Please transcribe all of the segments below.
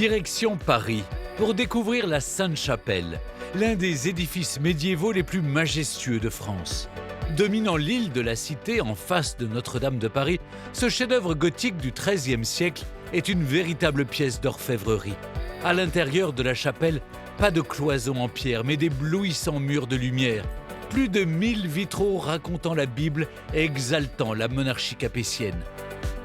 Direction Paris, pour découvrir la Sainte-Chapelle, l'un des édifices médiévaux les plus majestueux de France. Dominant l'île de la Cité en face de Notre-Dame de Paris, ce chef-d'œuvre gothique du XIIIe siècle est une véritable pièce d'orfèvrerie. À l'intérieur de la chapelle, pas de cloisons en pierre, mais d'éblouissants murs de lumière. Plus de 1000 vitraux racontant la Bible et exaltant la monarchie capétienne.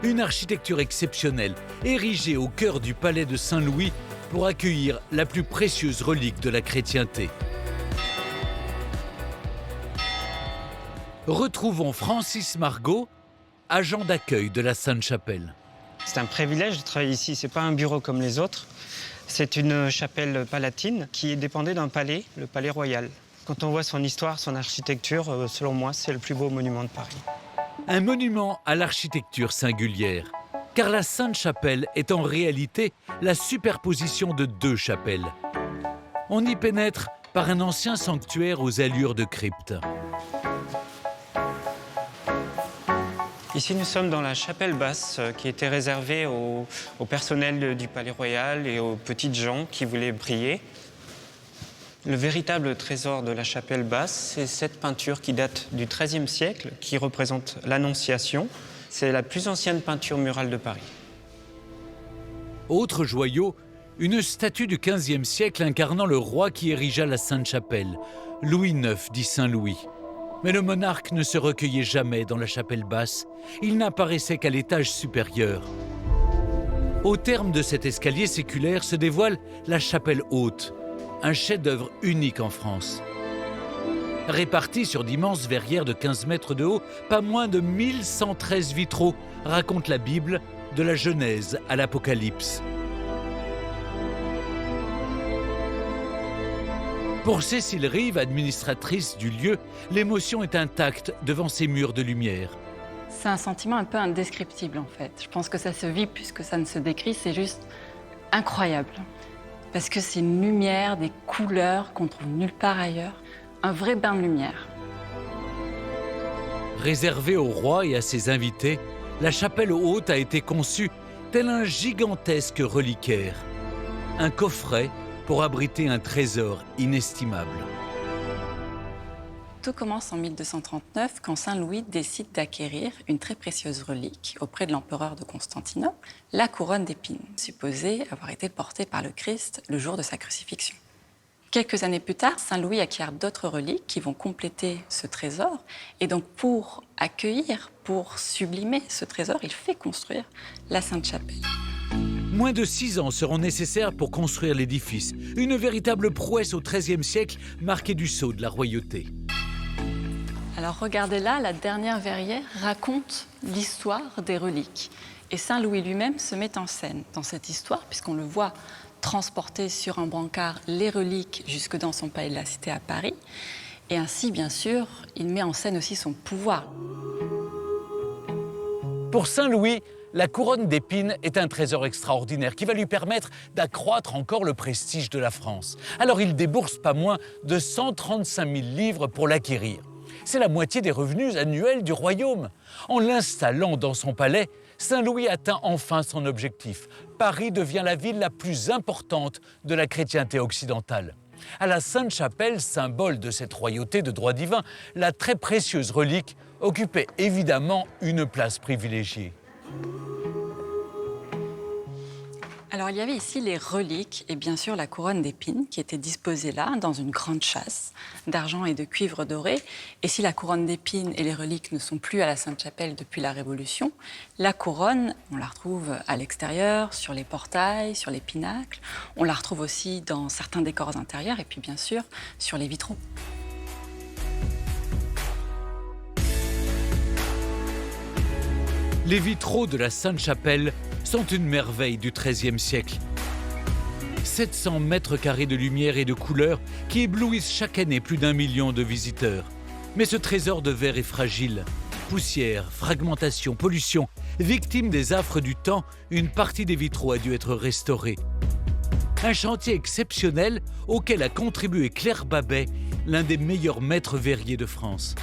Une architecture exceptionnelle, érigée au cœur du palais de Saint-Louis pour accueillir la plus précieuse relique de la chrétienté. Retrouvons Francis Margot, agent d'accueil de la Sainte-Chapelle. C'est un privilège de travailler ici, c'est pas un bureau comme les autres. C'est une chapelle palatine qui dépendait d'un palais, le palais royal. Quand on voit son histoire, son architecture, selon moi, c'est le plus beau monument de Paris. Un monument à l'architecture singulière, car la Sainte-Chapelle est en réalité la superposition de deux chapelles. On y pénètre par un ancien sanctuaire aux allures de crypte. Ici, nous sommes dans la chapelle basse qui était réservée au personnel du Palais Royal et aux petites gens qui voulaient prier. Le véritable trésor de la chapelle basse, c'est cette peinture qui date du XIIIe siècle, qui représente l'Annonciation. C'est la plus ancienne peinture murale de Paris. Autre joyau, une statue du XVe siècle incarnant le roi qui érigea la Sainte-Chapelle, Louis IX dit Saint-Louis. Mais le monarque ne se recueillait jamais dans la chapelle basse, il n'apparaissait qu'à l'étage supérieur. Au terme de cet escalier séculaire se dévoile la chapelle haute, un chef-d'œuvre unique en France. Répartis sur d'immenses verrières de 15 mètres de haut, pas moins de 1113 vitraux racontent la Bible, de la Genèse à l'Apocalypse. Pour Cécile Rive, administratrice du lieu, l'émotion est intacte devant ces murs de lumière. C'est un sentiment un peu indescriptible en fait. Je pense que ça se vit plus que ça ne se décrit, c'est juste incroyable. Parce que c'est une lumière, des couleurs qu'on trouve nulle part ailleurs. Un vrai bain de lumière. Réservée au roi et à ses invités, la chapelle haute a été conçue tel un gigantesque reliquaire. Un coffret pour abriter un trésor inestimable. Tout commence en 1239 quand Saint-Louis décide d'acquérir une très précieuse relique auprès de l'empereur de Constantinople, la couronne d'épines, supposée avoir été portée par le Christ le jour de sa crucifixion. Quelques années plus tard, Saint-Louis acquiert d'autres reliques qui vont compléter ce trésor. Et donc pour accueillir, pour sublimer ce trésor, il fait construire la Sainte-Chapelle. Moins de 6 ans seront nécessaires pour construire l'édifice, une véritable prouesse au XIIIe siècle marquée du sceau de la royauté. Alors regardez là, la dernière verrière raconte l'histoire des reliques. Et Saint-Louis lui-même se met en scène dans cette histoire, puisqu'on le voit transporter sur un brancard les reliques jusque dans son palais de la Cité à Paris. Et ainsi, bien sûr, il met en scène aussi son pouvoir. Pour Saint-Louis, la couronne d'épines est un trésor extraordinaire qui va lui permettre d'accroître encore le prestige de la France. Alors il débourse pas moins de 135 000 livres pour l'acquérir. C'est la moitié des revenus annuels du royaume. En l'installant dans son palais, Saint-Louis atteint enfin son objectif. Paris devient la ville la plus importante de la chrétienté occidentale. À la Sainte-Chapelle, symbole de cette royauté de droit divin, la très précieuse relique occupait évidemment une place privilégiée. Alors il y avait ici les reliques et bien sûr la couronne d'épines qui était disposée là dans une grande châsse d'argent et de cuivre doré. Et si la couronne d'épines et les reliques ne sont plus à la Sainte-Chapelle depuis la Révolution, la couronne, on la retrouve à l'extérieur, sur les portails, sur les pinacles. On la retrouve aussi dans certains décors intérieurs et puis bien sûr sur les vitraux. Les vitraux de la Sainte-Chapelle sont une merveille du XIIIe siècle. 700 mètres carrés de lumière et de couleurs qui éblouissent chaque année plus d'1 million de visiteurs. Mais ce trésor de verre est fragile. Poussière, fragmentation, pollution, victime des affres du temps, une partie des vitraux a dû être restaurée. Un chantier exceptionnel auquel a contribué Claire Babet, l'un des meilleurs maîtres verriers de France.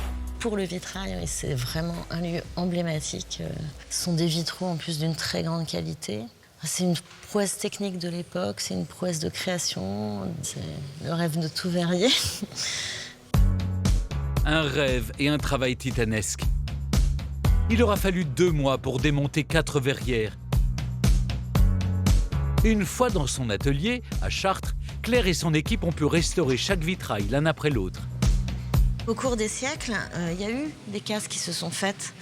Pour le vitrail, c'est vraiment un lieu emblématique. Ce sont des vitraux en plus d'une très grande qualité, C'est une prouesse technique de l'époque, c'est une prouesse de création, c'est le rêve de tout verrier. Un rêve et un travail titanesque. Il aura fallu 2 mois pour démonter 4 verrières. Une fois dans son atelier, à Chartres, Claire et son équipe ont pu restaurer chaque vitrail l'un après l'autre. Au cours des siècles, il y a eu des casses qui se sont faites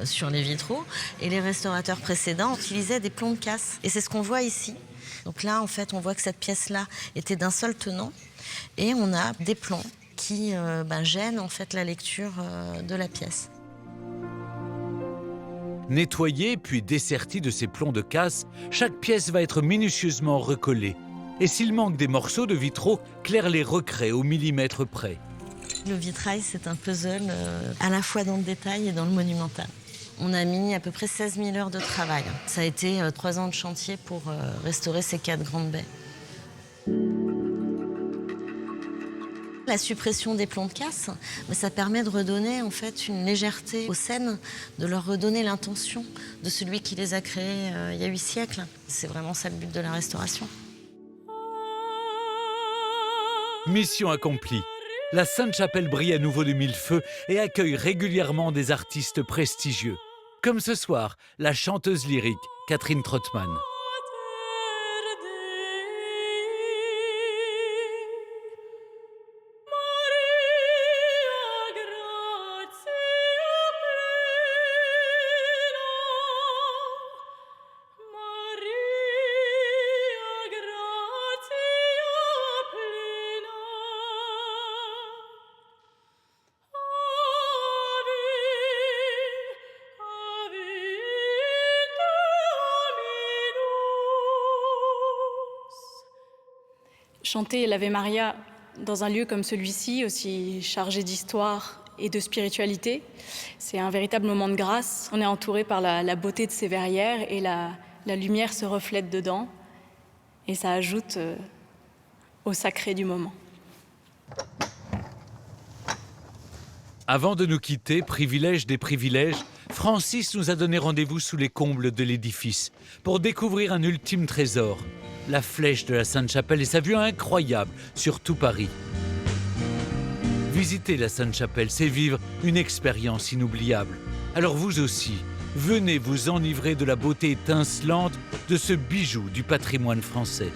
sur les vitraux et les restaurateurs précédents utilisaient des plombs de casse. Et c'est ce qu'on voit ici. Donc là, en fait, on voit que cette pièce-là était d'un seul tenant et on a des plombs qui gênent en fait la lecture de la pièce. Nettoyée puis dessertie de ces plombs de casse, chaque pièce va être minutieusement recollée. Et s'il manque des morceaux de vitraux, Claire les recrée au millimètre près. Le vitrail, c'est un puzzle à la fois dans le détail et dans le monumental. On a mis à peu près 16 000 heures de travail. Ça a été 3 ans de chantier pour restaurer ces 4 grandes baies. La suppression des plombs de casse, ça permet de redonner en fait une légèreté aux scènes, de leur redonner l'intention de celui qui les a créées il y a 8 siècles. C'est vraiment ça le but de la restauration. Mission accomplie. La Sainte-Chapelle brille à nouveau de 1000 feux et accueille régulièrement des artistes prestigieux. Comme ce soir, la chanteuse lyrique Catherine Trottmann. Chanter l'Ave Maria dans un lieu comme celui-ci, aussi chargé d'histoire et de spiritualité, c'est un véritable moment de grâce. On est entouré par la beauté de ces verrières et la lumière se reflète dedans et ça ajoute au sacré du moment. Avant de nous quitter, privilège des privilèges, Francis nous a donné rendez-vous sous les combles de l'édifice pour découvrir un ultime trésor, la flèche de la Sainte-Chapelle et sa vue incroyable sur tout Paris. Visiter la Sainte-Chapelle, c'est vivre une expérience inoubliable. Alors vous aussi, venez vous enivrer de la beauté étincelante de ce bijou du patrimoine français.